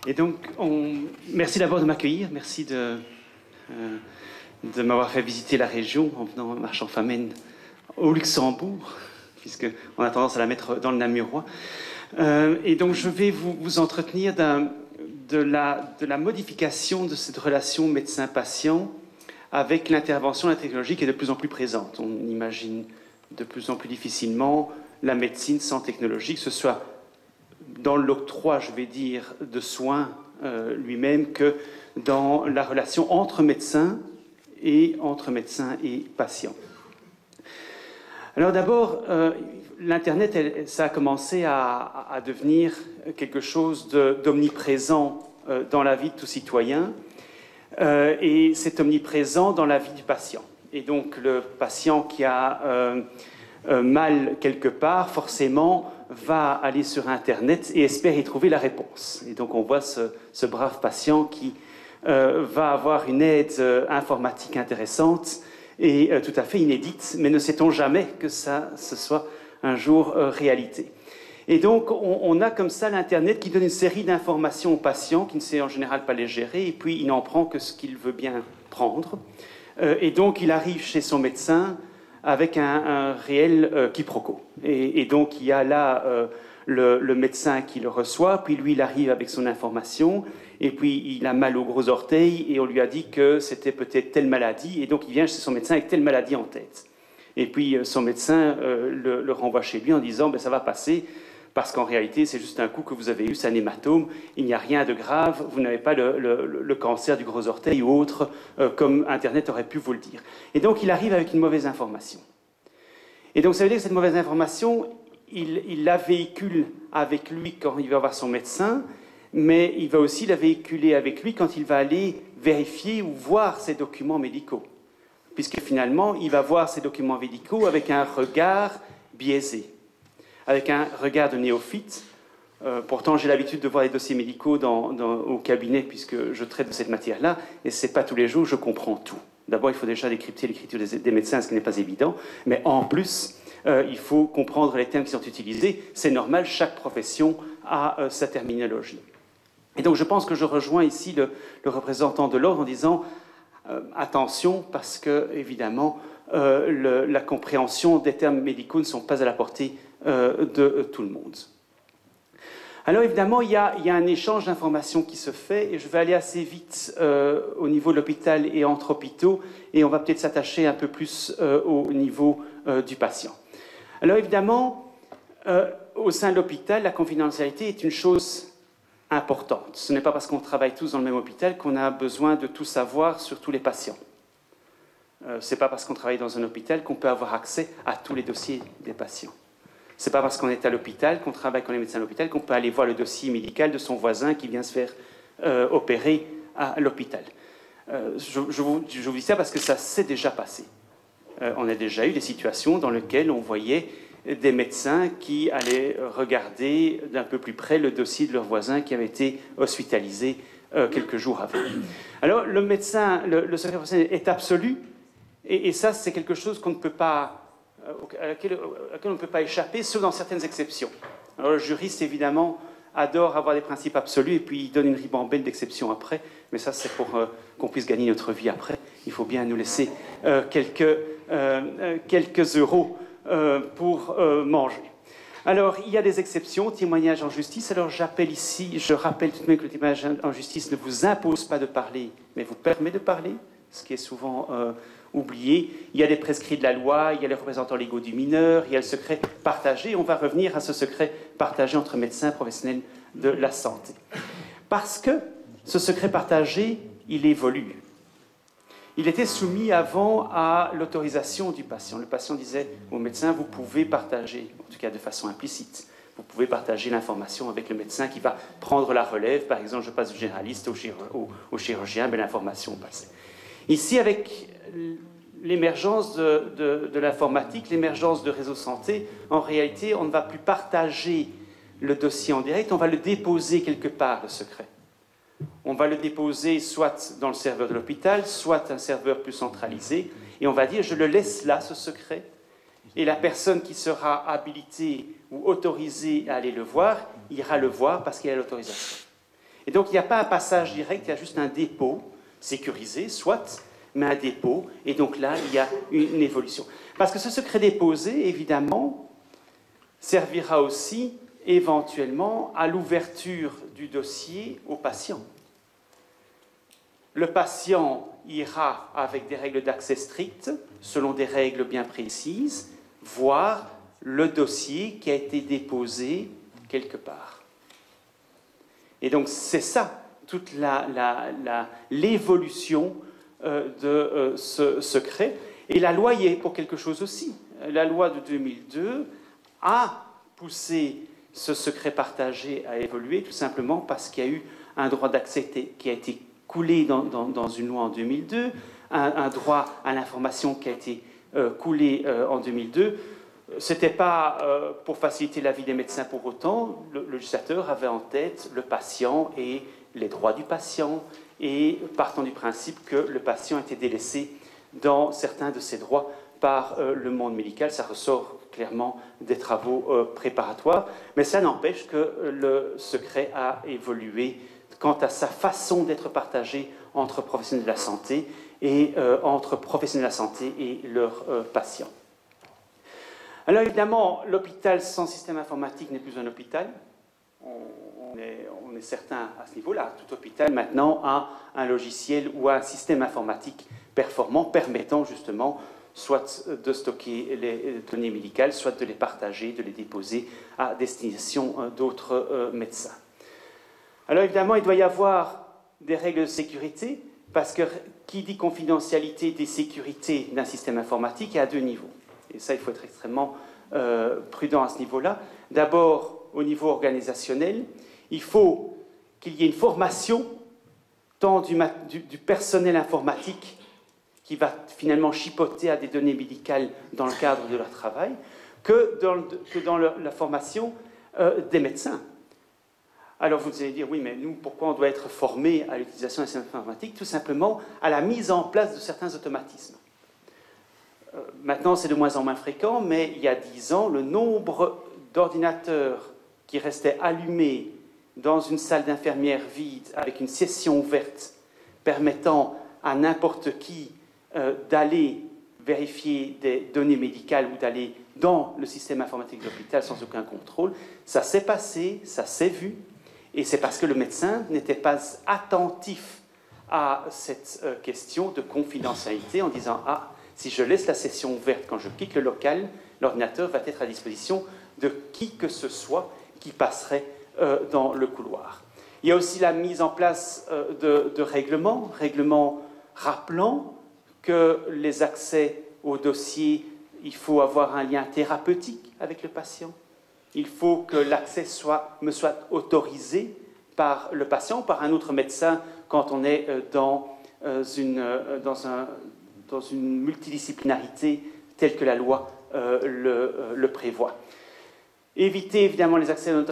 Et donc, merci d'abord de m'accueillir, merci de m'avoir fait visiter la région en venant marchand famine au Luxembourg, puisqu'on a tendance à la mettre dans le Namurois. Et donc, je vais vous entretenir de la modification de cette relation médecin-patient avec l'intervention de la technologie qui est de plus en plus présente. On imagine de plus en plus difficilement la médecine sans technologie, que ce soit dans l'octroi, je vais dire, de soins lui-même, que dans la relation entre médecins et patients. Alors d'abord, l'Internet, ça a commencé à devenir quelque chose d'omniprésent dans la vie de tout citoyen, et c'est omniprésent dans la vie du patient. Et donc le patient qui a mal quelque part, forcément, va aller sur Internet et espère y trouver la réponse. Et donc on voit ce brave patient qui va avoir une aide informatique intéressante et tout à fait inédite, mais ne sait-on jamais que ce soit un jour réalité. Et donc on a comme ça l'Internet qui donne une série d'informations au patient qui ne sait en général pas les gérer, et puis il n'en prend que ce qu'il veut bien prendre. Et donc il arrive chez son médecin avec un réel quiproquo. Et donc il y a là le médecin qui le reçoit, puis lui il arrive avec son information, et puis il a mal au gros orteil, et on lui a dit que c'était peut-être telle maladie, et donc il vient chez son médecin avec telle maladie en tête. Et puis son médecin le renvoie chez lui en disant ben, ça va passer, parce qu'en réalité c'est juste un coup que vous avez eu, c'est un hématome, il n'y a rien de grave, vous n'avez pas le cancer du gros orteil ou autre, comme Internet aurait pu vous le dire. Et donc il arrive avec une mauvaise information. Et donc ça veut dire que cette mauvaise information, il la véhicule avec lui quand il va voir son médecin, mais il va aussi la véhiculer avec lui quand il va aller vérifier ou voir ses documents médicaux. Puisque finalement, il va voir ses documents médicaux avec un regard biaisé, avec un regard de néophyte. Pourtant, j'ai l'habitude de voir les dossiers médicaux au cabinet, puisque je traite de cette matière-là, et ce n'est pas tous les jours que je comprends tout. D'abord, il faut déjà décrypter l'écriture des médecins, ce qui n'est pas évident, mais en plus, il faut comprendre les termes qui sont utilisés. C'est normal, chaque profession a sa terminologie. Et donc, je pense que je rejoins ici le représentant de l'ordre en disant attention, parce que, évidemment, la compréhension des termes médicaux ne sont pas à la portée de tout le monde. Alors évidemment, il y a un échange d'informations qui se fait, et je vais aller assez vite au niveau de l'hôpital et entre hôpitaux, et on va peut-être s'attacher un peu plus au niveau du patient. Alors évidemment, au sein de l'hôpital, la confidentialité est une chose importante. Ce n'est pas parce qu'on travaille tous dans le même hôpital qu'on a besoin de tout savoir sur tous les patients. Ce n'est pas parce qu'on travaille dans un hôpital qu'on peut avoir accès à tous les dossiers des patients. Ce n'est pas parce qu'on est à l'hôpital, qu'on travaille avec les médecins à l'hôpital, qu'on peut aller voir le dossier médical de son voisin qui vient se faire opérer à l'hôpital. Je vous dis ça parce que ça s'est déjà passé. On a déjà eu des situations dans lesquelles on voyait des médecins qui allaient regarder d'un peu plus près le dossier de leur voisin qui avait été hospitalisé quelques jours avant. Alors, le médecin, le secret professionnel est absolu, et ça, c'est quelque chose qu'on ne peut pas... à laquelle on ne peut pas échapper, sauf dans certaines exceptions. Alors, le juriste, évidemment, adore avoir des principes absolus, et puis il donne une ribambelle d'exceptions après, mais ça, c'est pour qu'on puisse gagner notre vie après. Il faut bien nous laisser quelques euros pour manger. Alors, il y a des exceptions, témoignage en justice. Alors, je rappelle tout de même que le témoignage en justice ne vous impose pas de parler, mais vous permet de parler, ce qui est souvent oublié. Il y a des prescrits de la loi, il y a les représentants légaux du mineur, il y a le secret partagé. On va revenir à ce secret partagé entre médecins professionnels de la santé. Parce que ce secret partagé, il évolue. Il était soumis avant à l'autorisation du patient. Le patient disait au médecin, vous pouvez partager, en tout cas de façon implicite, vous pouvez partager l'information avec le médecin qui va prendre la relève. Par exemple, je passe du généraliste au chirurgien, ben, l'information passe. Ici, avec l'émergence de l'informatique, l'émergence de réseaux santé, en réalité, on ne va plus partager le dossier en direct, on va le déposer quelque part, le secret. On va le déposer soit dans le serveur de l'hôpital, soit un serveur plus centralisé, et on va dire, je le laisse là, ce secret, et la personne qui sera habilitée ou autorisée à aller le voir, ira le voir parce qu'il a l'autorisation. Et donc, il n'y a pas un passage direct, il y a juste un dépôt sécurisé, soit, mais un dépôt. Et donc là, il y a une évolution. Parce que ce secret déposé, évidemment, servira aussi éventuellement à l'ouverture du dossier au patient. Le patient ira avec des règles d'accès strictes, selon des règles bien précises, voir le dossier qui a été déposé quelque part. Et donc c'est ça, toute l'évolution de ce secret. Et la loi y est pour quelque chose aussi. La loi de 2002 a poussé ce secret partagé à évoluer, tout simplement parce qu'il y a eu un droit d'accès qui a été coulé dans une loi en 2002, un droit à l'information qui a été coulé en 2002. Ce n'était pas pour faciliter la vie des médecins pour autant. Le législateur avait en tête le patient et les droits du patient, et partant du principe que le patient était délaissé dans certains de ses droits par le monde médical. Ça ressort clairement des travaux préparatoires, mais ça n'empêche que le secret a évolué quant à sa façon d'être partagé entre professionnels de la santé et entre professionnels de la santé et leurs patients. Alors évidemment, l'hôpital sans système informatique n'est plus un hôpital. On est certain à ce niveau-là. Tout hôpital maintenant a un logiciel ou un système informatique performant permettant justement soit de stocker les données médicales, soit de les partager, de les déposer à destination d'autres médecins. Alors évidemment, il doit y avoir des règles de sécurité, parce que qui dit confidentialité des sécurités d'un système informatique est à deux niveaux. Et ça, il faut être extrêmement prudent à ce niveau-là. D'abord, au niveau organisationnel, il faut qu'il y ait une formation tant du personnel informatique qui va finalement chipoter à des données médicales dans le cadre de leur travail, que dans la formation des médecins. Alors vous allez dire, oui, mais nous, pourquoi on doit être formés à l'utilisation d'un système informatique? Tout simplement à la mise en place de certains automatismes. Maintenant, c'est de moins en moins fréquent, mais il y a 10 ans, le nombre d'ordinateurs qui restaient allumés dans une salle d'infirmière vide avec une session ouverte permettant à n'importe qui d'aller vérifier des données médicales ou d'aller dans le système informatique de l'hôpital sans aucun contrôle, ça s'est passé, ça s'est vu, et c'est parce que le médecin n'était pas attentif à cette question de confidentialité en disant « Ah, si je laisse la session ouverte quand je quitte le local, l'ordinateur va être à disposition de qui que ce soit qui passerait dans le couloir. » Il y a aussi la mise en place de règlements rappelant que les accès au dossier, il faut avoir un lien thérapeutique avec le patient. Il faut que l'accès me soit autorisé par le patient, par un autre médecin, quand on est dans une multidisciplinarité telle que la loi le prévoit. Éviter évidemment les accès non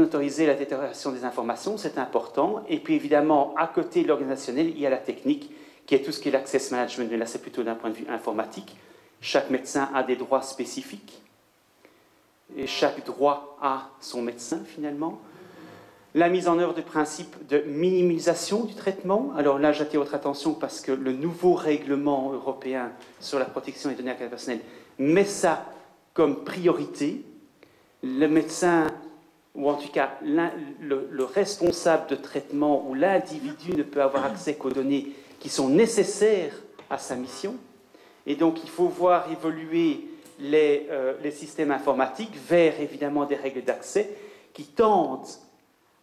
autorisés, la détérioration des informations, c'est important. Et puis évidemment, à côté de l'organisationnel, il y a la technique, qui est tout ce qui est l'access management, mais là c'est plutôt d'un point de vue informatique. Chaque médecin a des droits spécifiques, et chaque droit a son médecin finalement. La mise en œuvre du principe de minimisation du traitement. Alors là, j'attire votre attention parce que le nouveau règlement européen sur la protection des données à caractère personnel met ça comme priorité. Le médecin, ou en tout cas le responsable de traitement ou l'individu ne peut avoir accès qu'aux données qui sont nécessaires à sa mission. Et donc, il faut voir évoluer les systèmes informatiques vers, évidemment, des règles d'accès qui tendent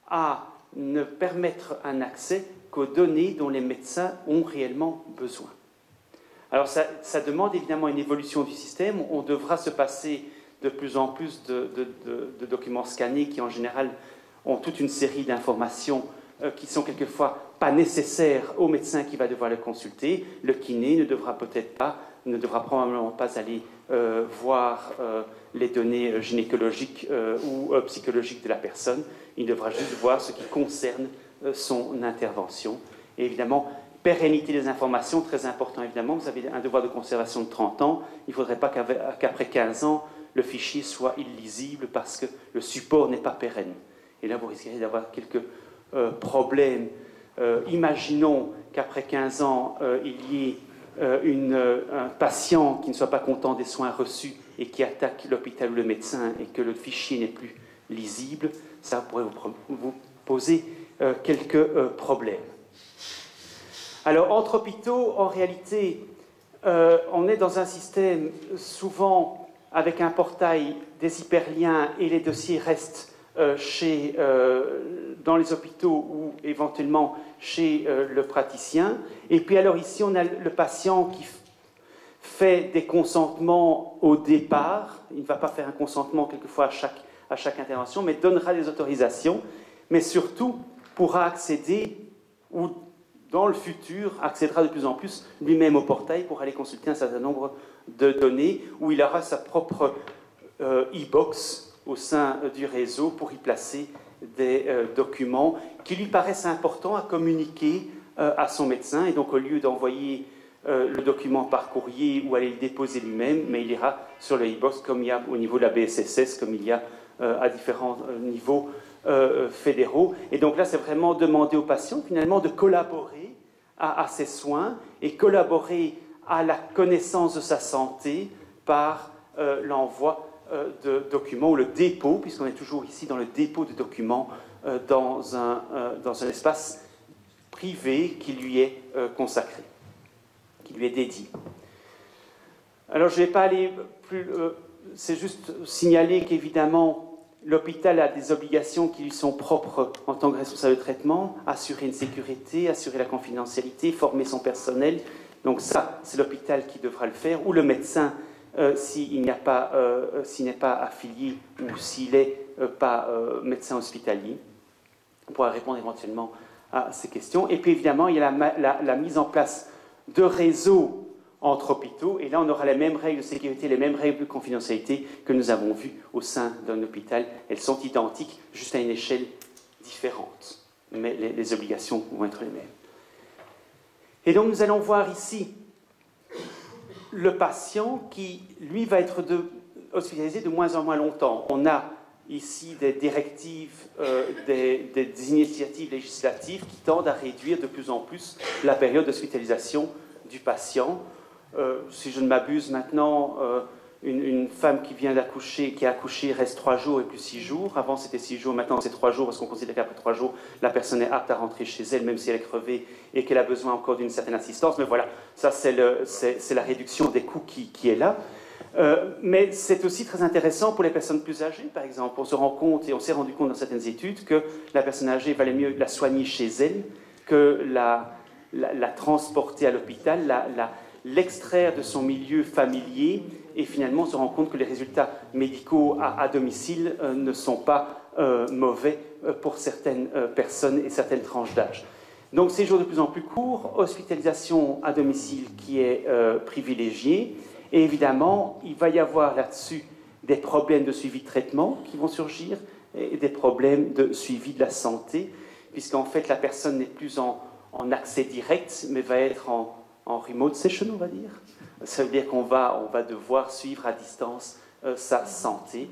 à ne permettre un accès qu'aux données dont les médecins ont réellement besoin. Alors, ça demande évidemment une évolution du système. On devra se passer de plus en plus de documents scannés qui, en général, ont toute une série d'informations qui sont quelquefois pas nécessaires au médecin qui va devoir le consulter. Le kiné ne devra probablement pas aller voir les données gynécologiques ou psychologiques de la personne. Il devra juste voir ce qui concerne son intervention. Et évidemment, pérennité des informations, très important évidemment. Vous avez un devoir de conservation de 30 ans. Il ne faudrait pas qu'après 15 ans, le fichier soit illisible parce que le support n'est pas pérenne. Et là, vous risquerez d'avoir quelques problème. Imaginons qu'après 15 ans, il y ait un patient qui ne soit pas content des soins reçus et qui attaque l'hôpital ou le médecin et que le fichier n'est plus lisible. Ça pourrait vous poser quelques problèmes. Alors, entre hôpitaux, en réalité, on est dans un système souvent avec un portail des hyperliens et les dossiers restent dans les hôpitaux ou éventuellement chez le praticien. Et puis alors ici, on a le patient qui fait des consentements au départ. Il ne va pas faire un consentement quelquefois à chaque intervention, mais donnera des autorisations, mais surtout pourra accéder, ou dans le futur, accédera de plus en plus lui-même au portail pour aller consulter un certain nombre de données, où il aura sa propre e-box au sein du réseau pour y placer des documents qui lui paraissent importants à communiquer à son médecin. Et donc, au lieu d'envoyer le document par courrier ou aller le déposer lui-même, mais il ira sur le e-box comme il y a au niveau de la BSSS, comme il y a à différents niveaux fédéraux. Et donc là, c'est vraiment demander au patient, finalement, de collaborer à ses soins et collaborer à la connaissance de sa santé par l'envoi de documents, ou le dépôt, puisqu'on est toujours ici dans le dépôt de documents dans un espace privé qui lui est consacré, qui lui est dédié. Alors, je ne vais pas aller plus... c'est juste signaler qu'évidemment, l'hôpital a des obligations qui lui sont propres en tant que responsable de traitement, assurer une sécurité, assurer la confidentialité, former son personnel. Donc ça, c'est l'hôpital qui devra le faire, ou le médecin, s'il n'est pas affilié ou s'il n'est pas médecin hospitalier. On pourra répondre éventuellement à ces questions. Et puis évidemment, il y a la mise en place de réseaux entre hôpitaux, et là on aura les mêmes règles de sécurité, les mêmes règles de confidentialité que nous avons vues au sein d'un hôpital. Elles sont identiques, juste à une échelle différente, mais les obligations vont être les mêmes. Et donc nous allons voir ici le patient qui, lui, va être hospitalisé de moins en moins longtemps. On a ici des directives, des initiatives législatives qui tendent à réduire de plus en plus la période d'hospitalisation du patient. Si je ne m'abuse maintenant, une femme qui vient d'accoucher, qui a accouché, reste 3 jours et plus 6 jours. Avant, c'était 6 jours, maintenant c'est 3 jours, parce qu'on considère qu'après 3 jours, la personne est apte à rentrer chez elle, même si elle est crevée et qu'elle a besoin encore d'une certaine assistance. Mais voilà, ça c'est la réduction des coûts qui est là. Mais c'est aussi très intéressant pour les personnes plus âgées, par exemple. On se rend compte, et on s'est rendu compte dans certaines études, que la personne âgée valait mieux la soigner chez elle que la transporter à l'hôpital, l'extraire de son milieu familier, et finalement on se rend compte que les résultats médicaux à domicile ne sont pas mauvais pour certaines personnes et certaines tranches d'âge. Donc séjour de plus en plus court, hospitalisation à domicile qui est privilégiée, et évidemment il va y avoir là-dessus des problèmes de suivi de traitement qui vont surgir, et des problèmes de suivi de la santé, puisqu'en fait la personne n'est plus en accès direct, mais va être en remote session, on va dire. Ça veut dire qu'on va devoir suivre à distance sa santé.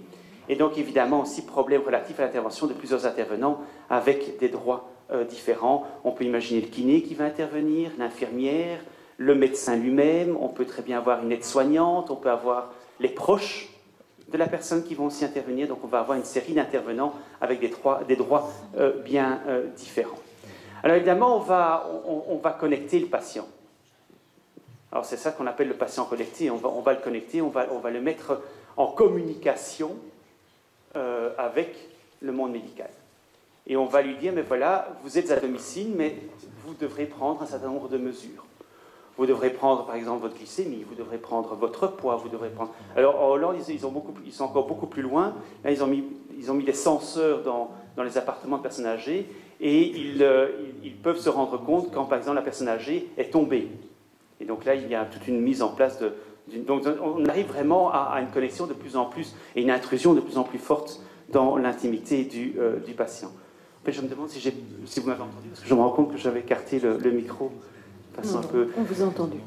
Et donc, évidemment, aussi problème relatif à l'intervention de plusieurs intervenants avec des droits différents. On peut imaginer le kiné qui va intervenir, l'infirmière, le médecin lui-même. On peut très bien avoir une aide-soignante, on peut avoir les proches de la personne qui vont aussi intervenir. Donc, on va avoir une série d'intervenants avec des droits bien différents. Alors, évidemment, on va connecter le patient. Alors c'est ça qu'on appelle le patient connecté. On va le connecter, on va le mettre en communication avec le monde médical. Et on va lui dire, mais voilà, vous êtes à domicile, mais vous devrez prendre un certain nombre de mesures. Vous devrez prendre, par exemple, votre glycémie, vous devrez prendre votre poids, vous devrez prendre... Alors en Hollande, ils sont encore beaucoup plus loin. Là, ils ont mis des senseurs dans les appartements de personnes âgées, et ils peuvent se rendre compte quand, par exemple, la personne âgée est tombée. Et donc là, il y a toute une mise en place donc on arrive vraiment à une connexion de plus en plus, et une intrusion de plus en plus forte dans l'intimité du patient. En fait, je me demande si vous m'avez entendu, parce que je me rends compte que j'avais écarté le micro. Non, on vous a entendu.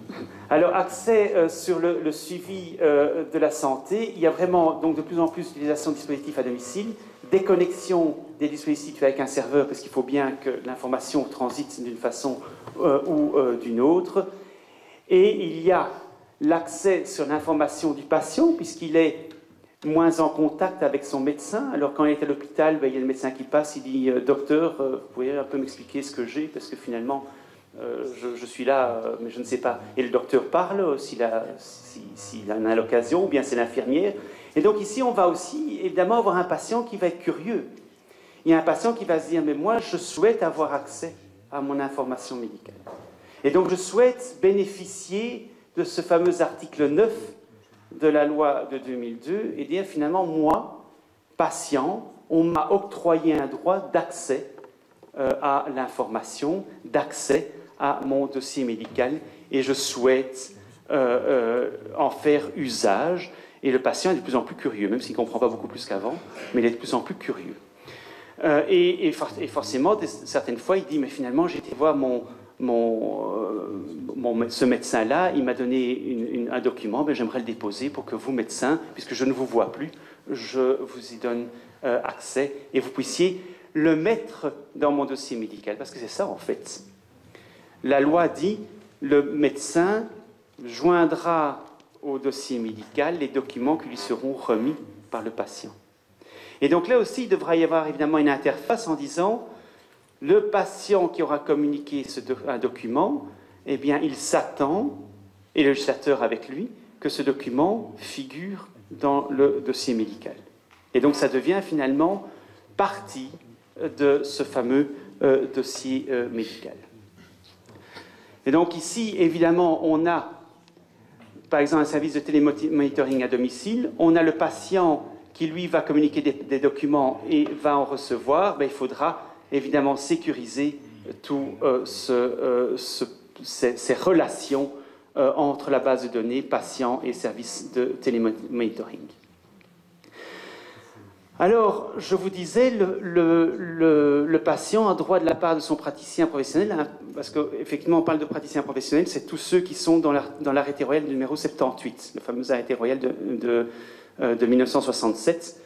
Alors, accès sur le suivi de la santé. Il y a vraiment donc de plus en plus d'utilisation de dispositifs à domicile, déconnexion des dispositifs avec un serveur, parce qu'il faut bien que l'information transite d'une façon ou d'une autre. Et il y a l'accès sur l'information du patient, puisqu'il est moins en contact avec son médecin. Alors quand il est à l'hôpital, il y a le médecin qui passe, il dit « Docteur, vous pouvez un peu m'expliquer ce que j'ai, parce que finalement, je suis là, mais je ne sais pas. » Et le docteur parle s'il en a l'occasion, ou bien c'est l'infirmière. Et donc ici, on va aussi évidemment avoir un patient qui va être curieux. Il y a un patient qui va se dire « Mais moi, je souhaite avoir accès à mon information médicale. Et donc je souhaite bénéficier de ce fameux article 9 de la loi de 2002 et dire finalement, moi, patient, on m'a octroyé un droit d'accès à l'information, d'accès à mon dossier médical et je souhaite en faire usage. Et le patient est de plus en plus curieux, même s'il ne comprend pas beaucoup plus qu'avant, mais il est de plus en plus curieux. Et forcément, certaines fois, il dit, mais finalement, j'ai été voir ce médecin-là, il m'a donné un document, ben, j'aimerais le déposer pour que vous, médecin, puisque je ne vous vois plus, je vous y donne accès et vous puissiez le mettre dans mon dossier médical. Parce que c'est ça, en fait. La loi dit, le médecin joindra au dossier médical les documents qui lui seront remis par le patient. Et donc là aussi, il devra y avoir évidemment une interface en disant le patient qui aura communiqué un document, eh bien, il s'attend, et le législateur avec lui, que ce document figure dans le dossier médical. Et donc ça devient finalement partie de ce fameux dossier médical. Et donc ici, évidemment, on a, par exemple, un service de télémonitoring à domicile, on a le patient qui, lui, va communiquer des documents et va en recevoir, il faudra évidemment sécuriser toutes ces relations entre la base de données patient et service de télémonitoring. Alors, je vous disais, le patient a droit de la part de son praticien professionnel, hein, parce qu'effectivement, on parle de praticien professionnel, c'est tous ceux qui sont dans l'arrêté royal numéro 78, le fameux arrêté royal de 1967,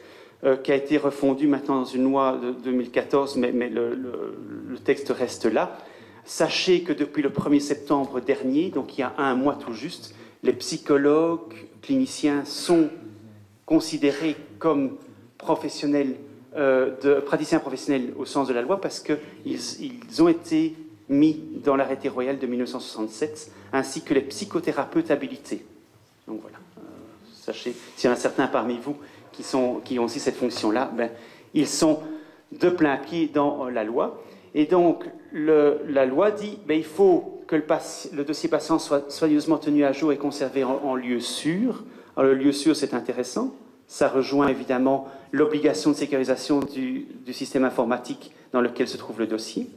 qui a été refondu maintenant dans une loi de 2014, mais le texte reste là. Sachez que depuis le 1er septembre dernier, donc il y a un mois tout juste, les psychologues, cliniciens sont considérés comme professionnels, praticiens professionnels au sens de la loi, parce qu'ils ont été mis dans l'arrêté royal de 1967, ainsi que les psychothérapeutes habilités. Donc voilà. Sachez, s'il y en a certains parmi vous qui ont aussi cette fonction-là, ils sont de plein pied dans la loi. Et donc, la loi dit il faut que le dossier patient soit soigneusement tenu à jour et conservé en lieu sûr. Alors, le lieu sûr, c'est intéressant. Ça rejoint évidemment l'obligation de sécurisation du système informatique dans lequel se trouve le dossier.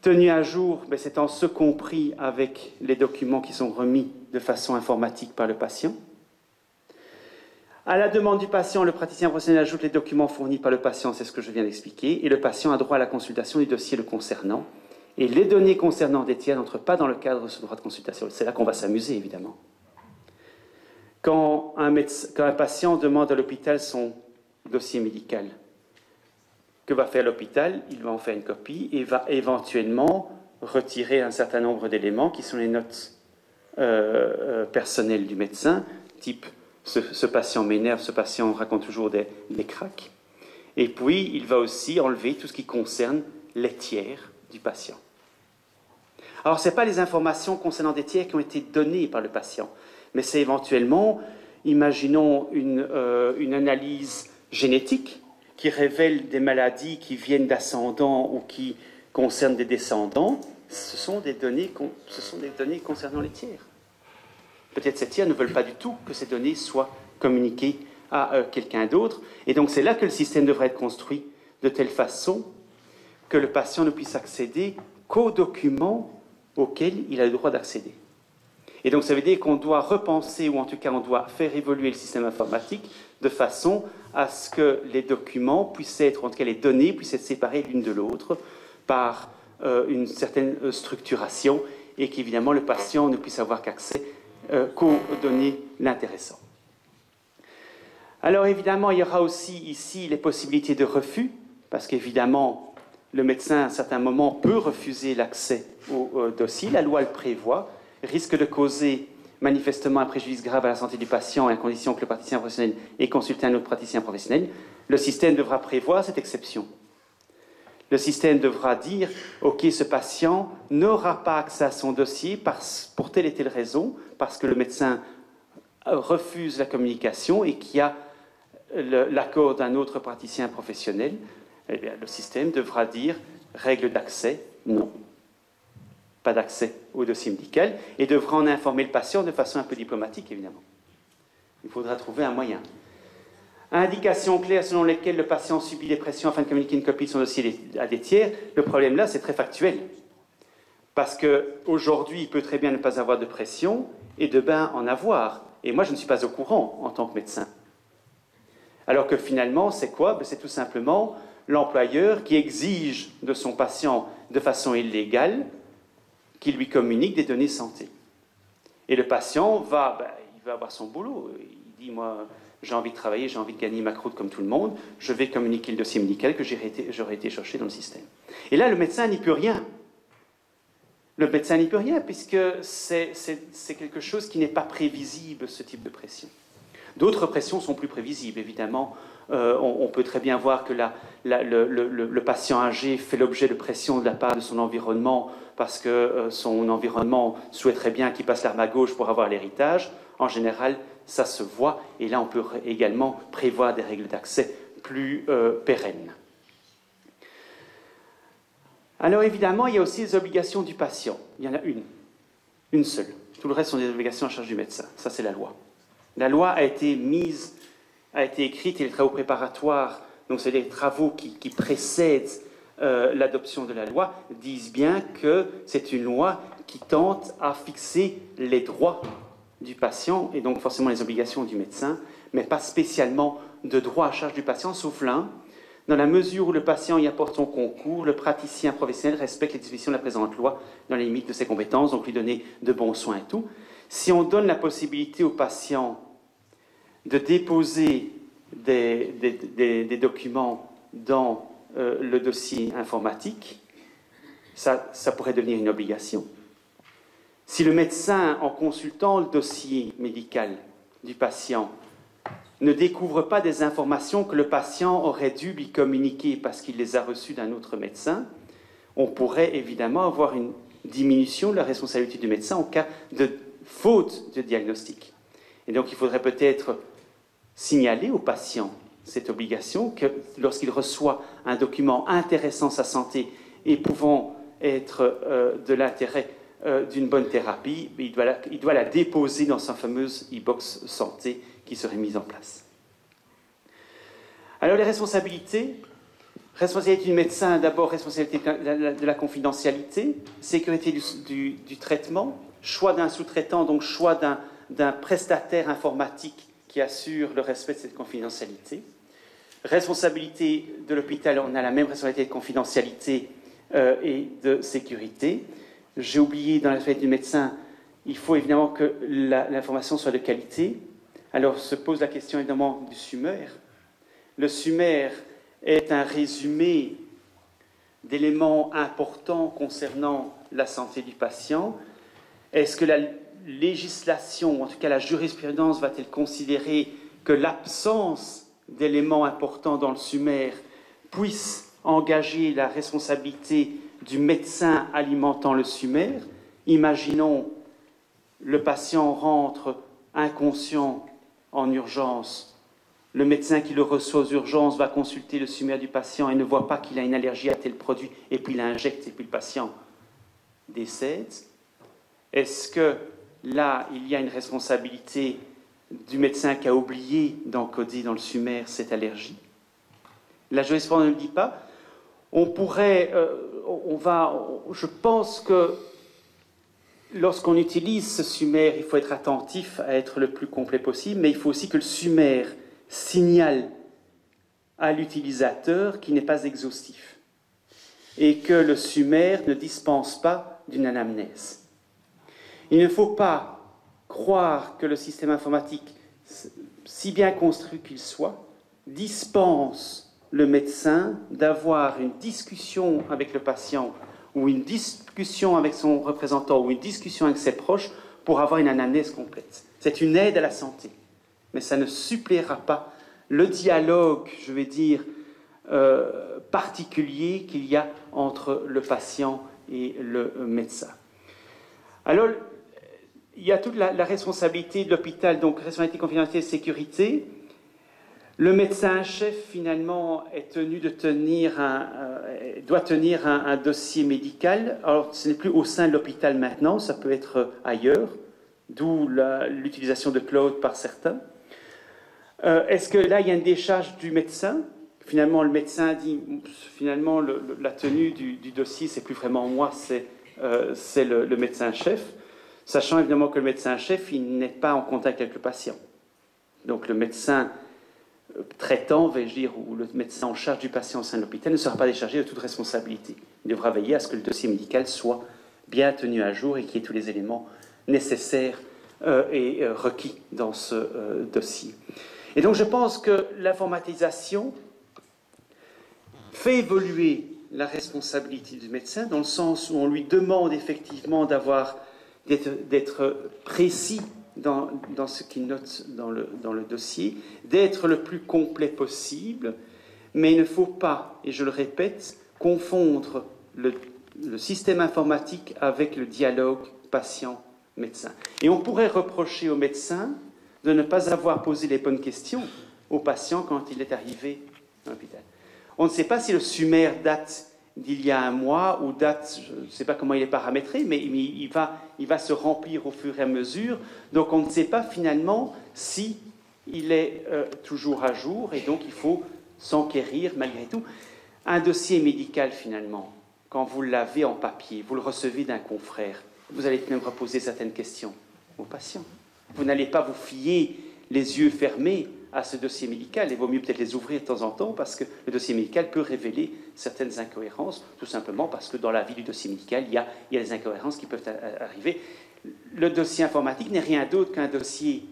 Tenu à jour, c'est en ce compris avec les documents qui sont remis de façon informatique par le patient. À la demande du patient, le praticien professionnel ajoute les documents fournis par le patient, c'est ce que je viens d'expliquer, et le patient a droit à la consultation du dossier le concernant. Et les données concernant des tiers n'entrent pas dans le cadre de ce droit de consultation. C'est là qu'on va s'amuser, évidemment. Quand un patient demande à l'hôpital son dossier médical, que va faire l'hôpital? Il va en faire une copie et va éventuellement retirer un certain nombre d'éléments qui sont les notes personnelles du médecin, type ce patient m'énerve, ce patient raconte toujours des cracks. Et puis, il va aussi enlever tout ce qui concerne les tiers du patient. Alors, ce n'est pas les informations concernant des tiers qui ont été données par le patient, mais c'est éventuellement, imaginons une analyse génétique qui révèle des maladies qui viennent d'ascendants ou qui concernent des descendants. Ce sont des données concernant les tiers. Peut-être ces tiers ne veulent pas du tout que ces données soient communiquées à quelqu'un d'autre. Et donc c'est là que le système devrait être construit de telle façon que le patient ne puisse accéder qu'aux documents auxquels il a le droit d'accéder. Et donc ça veut dire qu'on doit repenser, ou en tout cas on doit faire évoluer le système informatique de façon à ce que les documents puissent être, en tout cas les données puissent être séparées l'une de l'autre par une certaine structuration et qu'évidemment le patient ne puisse avoir qu'accès qu'aux données l'intéressant. Alors évidemment, il y aura aussi ici les possibilités de refus, parce qu'évidemment, le médecin, à un certain moment, peut refuser l'accès au dossier. La loi le prévoit, risque de causer manifestement un préjudice grave à la santé du patient, à condition que le praticien professionnel ait consulté un autre praticien professionnel. Le système devra prévoir cette exception. Le système devra dire « Ok, ce patient n'aura pas accès à son dossier pour telle et telle raison, parce que le médecin refuse la communication et qu'il y a l'accord d'un autre praticien professionnel. » Eh bien, le système devra dire « Règle d'accès, non. Pas d'accès au dossier médical » et devra en informer le patient de façon un peu diplomatique, évidemment. Il faudra trouver un moyen. Indications claires selon lesquelles le patient subit des pressions afin de communiquer une copie de son dossier à des tiers. Le problème là, c'est très factuel. Parce qu'aujourd'hui, il peut très bien ne pas avoir de pression et demain en avoir. Et moi, je ne suis pas au courant en tant que médecin. Alors que finalement, c'est quoi? C'est tout simplement l'employeur qui exige de son patient de façon illégale qu'il lui communique des données santé. Et le patient il va avoir son boulot. Il dit, moi, j'ai envie de travailler, j'ai envie de gagner ma croûte comme tout le monde, je vais communiquer le dossier médical que j'aurais été chercher dans le système. Et là, le médecin n'y peut rien. Le médecin n'y peut rien, puisque c'est quelque chose qui n'est pas prévisible, ce type de pression. D'autres pressions sont plus prévisibles, évidemment. On peut très bien voir que le patient âgé fait l'objet de pression de la part de son environnement parce que son environnement souhaiterait bien qu'il passe l'arme à gauche pour avoir l'héritage. En général, ça se voit, et là on peut également prévoir des règles d'accès plus pérennes. Alors évidemment, il y a aussi les obligations du patient. Il y en a une seule. Tout le reste sont des obligations à charge du médecin. Ça, c'est la loi. La loi a été écrite, et les travaux préparatoires, donc c'est les travaux qui précèdent l'adoption de la loi, disent bien que c'est une loi qui tente à fixer les droits du patient, et donc forcément les obligations du médecin, mais pas spécialement de droits à charge du patient, sauf l'un. Dans la mesure où le patient y apporte son concours, le praticien professionnel respecte les dispositions de la présente loi dans les limites de ses compétences, donc lui donner de bons soins et tout. Si on donne la possibilité au patient de déposer des documents dans le dossier informatique, ça pourrait devenir une obligation. Si le médecin, en consultant le dossier médical du patient, ne découvre pas des informations que le patient aurait dû lui communiquer parce qu'il les a reçues d'un autre médecin, on pourrait évidemment avoir une diminution de la responsabilité du médecin en cas de faute de diagnostic. Et donc il faudrait peut-être signaler au patient cette obligation que lorsqu'il reçoit un document intéressant sa santé et pouvant être de l'intérêt d'une bonne thérapie, il doit la déposer dans sa fameuse e-box santé qui serait mise en place. Alors les responsabilités du médecin, d'abord responsabilité de la confidentialité, sécurité du traitement, choix d'un sous-traitant, donc choix d'un prestataire informatique qui assure le respect de cette confidentialité. Responsabilité de l'hôpital, on a la même responsabilité de confidentialité et de sécurité. J'ai oublié dans la responsabilité du médecin, il faut évidemment que l'information soit de qualité. Alors se pose la question évidemment du SUMER. Le SUMER est un résumé d'éléments importants concernant la santé du patient. Est-ce que la législation, ou en tout cas la jurisprudence, va-t-elle considérer que l'absence d'éléments importants dans le SUMER puisse engager la responsabilité du médecin alimentant le SUMER? Imaginons, le patient rentre inconscient en urgence. Le médecin qui le reçoit aux urgences va consulter le SUMER du patient et ne voit pas qu'il a une allergie à tel produit, et puis l'injecte, et puis le patient décède. Est-ce que là, il y a une responsabilité du médecin qui a oublié d'encoder dans le SUMER cette allergie? La jurisprudence ne le dit pas. Je pense que lorsqu'on utilise ce SUMER, il faut être attentif à être le plus complet possible, mais il faut aussi que le SUMER signale à l'utilisateur qu'il n'est pas exhaustif et que le SUMER ne dispense pas d'une anamnèse. Il ne faut pas croire que le système informatique si bien construit qu'il soit, dispense le médecin d'avoir une discussion avec le patient ou une discussion avec son représentant ou une discussion avec ses proches pour avoir une anamnèse complète. C'est une aide à la santé, mais ça ne suppléera pas le dialogue, je vais dire, particulier qu'il y a entre le patient et le médecin. Alors, il y a toute la responsabilité de l'hôpital, donc responsabilité, confidentialité et sécurité. Le médecin-chef, finalement, est tenu de doit tenir un dossier médical. Alors, ce n'est plus au sein de l'hôpital maintenant, ça peut être ailleurs, d'où l'utilisation de cloud par certains. Est-ce que là, il y a une décharge du médecin? Finalement, le médecin dit, finalement, la tenue du dossier, c'est plus vraiment moi, c'est le médecin-chef, sachant évidemment que le médecin-chef, il n'est pas en contact avec le patient. Donc, le médecin traitant, vais-je dire, ou le médecin en charge du patient au sein de l'hôpital ne sera pas déchargé de toute responsabilité. Il devra veiller à ce que le dossier médical soit bien tenu à jour et qu'il y ait tous les éléments nécessaires et requis dans ce dossier. Et donc, je pense que l'informatisation fait évoluer la responsabilité du médecin dans le sens où on lui demande effectivement d'être précis dans ce qu'il note dans le dossier, d'être le plus complet possible, mais il ne faut pas, et je le répète, confondre le système informatique avec le dialogue patient-médecin. Et on pourrait reprocher au médecin de ne pas avoir posé les bonnes questions au patient quand il est arrivé à l'hôpital. On ne sait pas si le SUMER date d'il y a un mois ou date, je ne sais pas comment il est paramétré, mais il va se remplir au fur et à mesure. Donc on ne sait pas finalement si il est toujours à jour et donc il faut s'enquérir malgré tout. Un dossier médical finalement, quand vous l'avez en papier, vous le recevez d'un confrère, vous allez même reposer certaines questions au patient. Vous n'allez pas vous fier les yeux fermés à ce dossier médical. Il vaut mieux peut-être les ouvrir de temps en temps parce que le dossier médical peut révéler certaines incohérences, tout simplement parce que dans la vie du dossier médical, il y a des incohérences qui peuvent arriver. Le dossier informatique n'est rien d'autre qu'un dossier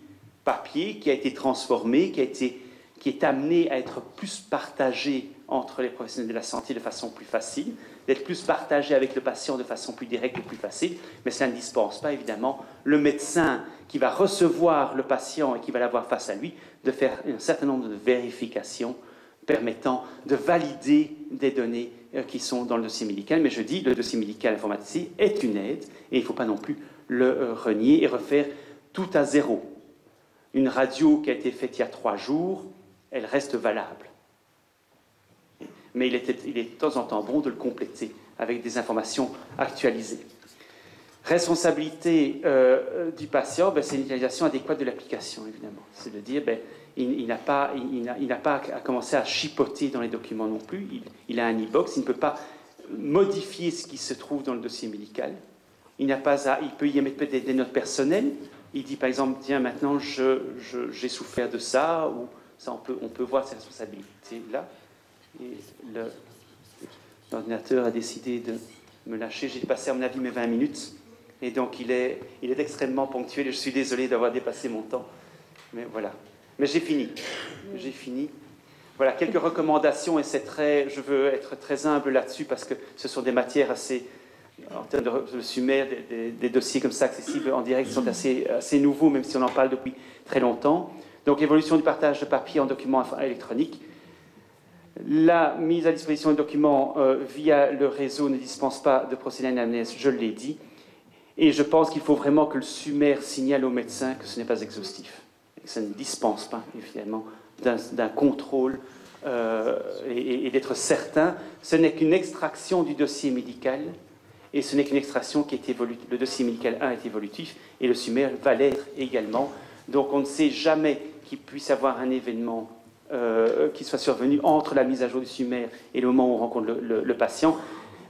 papier qui a été transformé, qui est amené à être plus partagé entre les professionnels de la santé de façon plus facile, d'être plus partagé avec le patient de façon plus directe et plus facile, mais cela ne dispense pas évidemment le médecin qui va recevoir le patient et qui va l'avoir face à lui de faire un certain nombre de vérifications permettant de valider des données qui sont dans le dossier médical. Mais je dis, le dossier médical informatisé est une aide et il ne faut pas non plus le renier et refaire tout à zéro. Une radio qui a été faite il y a 3 jours, elle reste valable. Mais il est de temps en temps bon de le compléter avec des informations actualisées. Responsabilité du patient, c'est une utilisation adéquate de l'application, évidemment. C'est de dire, il n'a pas à commencer à chipoter dans les documents non plus. Il a un e-box, il ne peut pas modifier ce qui se trouve dans le dossier médical. Il peut y mettre peut-être des notes personnelles. Il dit, par exemple, tiens, maintenant, j'ai souffert de ça, ou ça, on peut voir ces responsabilités-là. Et l'ordinateur a décidé de me lâcher. J'ai passé, à mon avis, mes 20 minutes. Et donc, il est extrêmement ponctuel. Et je suis désolé d'avoir dépassé mon temps. Mais voilà. Mais j'ai fini. J'ai fini. Voilà, quelques recommandations. Et je veux être très humble là-dessus parce que ce sont des matières assez... En termes de SUMER, des dossiers comme ça accessibles en direct sont assez nouveaux, même si on en parle depuis très longtemps. Donc, évolution du partage de papier en documents électroniques. La mise à disposition de documents via le réseau ne dispense pas de procédé à une anamnèse, je l'ai dit. Et je pense qu'il faut vraiment que le SUMER signale au médecin que ce n'est pas exhaustif. Et que ça ne dispense pas, évidemment, d'un contrôle et d'être certain. Ce n'est qu'une extraction du dossier médical et ce n'est qu'une extraction qui est évolutive. Le dossier médical 1 est évolutif et le SUMER va l'être également. Donc on ne sait jamais qu'il puisse y avoir un événement qui soit survenu entre la mise à jour du SUMER et le moment où on rencontre le patient.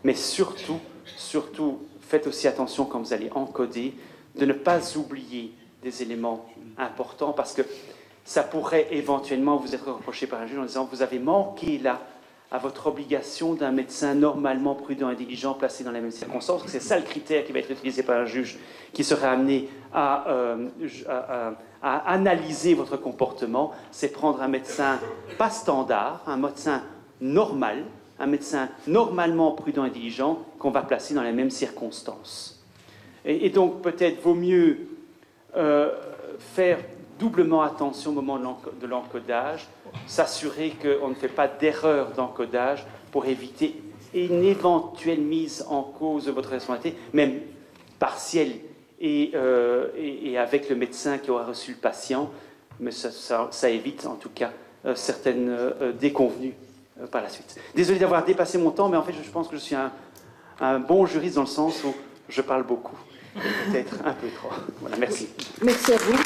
Mais surtout, faites aussi attention quand vous allez encoder, de ne pas oublier des éléments importants parce que ça pourrait éventuellement vous être reproché par un juge en disant vous avez manqué là à votre obligation d'un médecin normalement prudent et diligent placé dans les mêmes circonstances. C'est ça le critère qui va être utilisé par un juge qui sera amené à analyser votre comportement. C'est prendre un médecin pas standard, un médecin normal, un médecin normalement prudent et diligent qu'on va placer dans les mêmes circonstances. Et donc peut-être vaut mieux faire doublement attention au moment de l'encodage, s'assurer qu'on ne fait pas d'erreur d'encodage pour éviter une éventuelle mise en cause de votre responsabilité, même partielle, et avec le médecin qui aura reçu le patient, mais ça évite en tout cas certaines déconvenues par la suite. Désolé d'avoir dépassé mon temps, mais en fait je pense que je suis un bon juriste dans le sens où je parle beaucoup, et peut-être un peu trop. Voilà, merci. Merci à vous.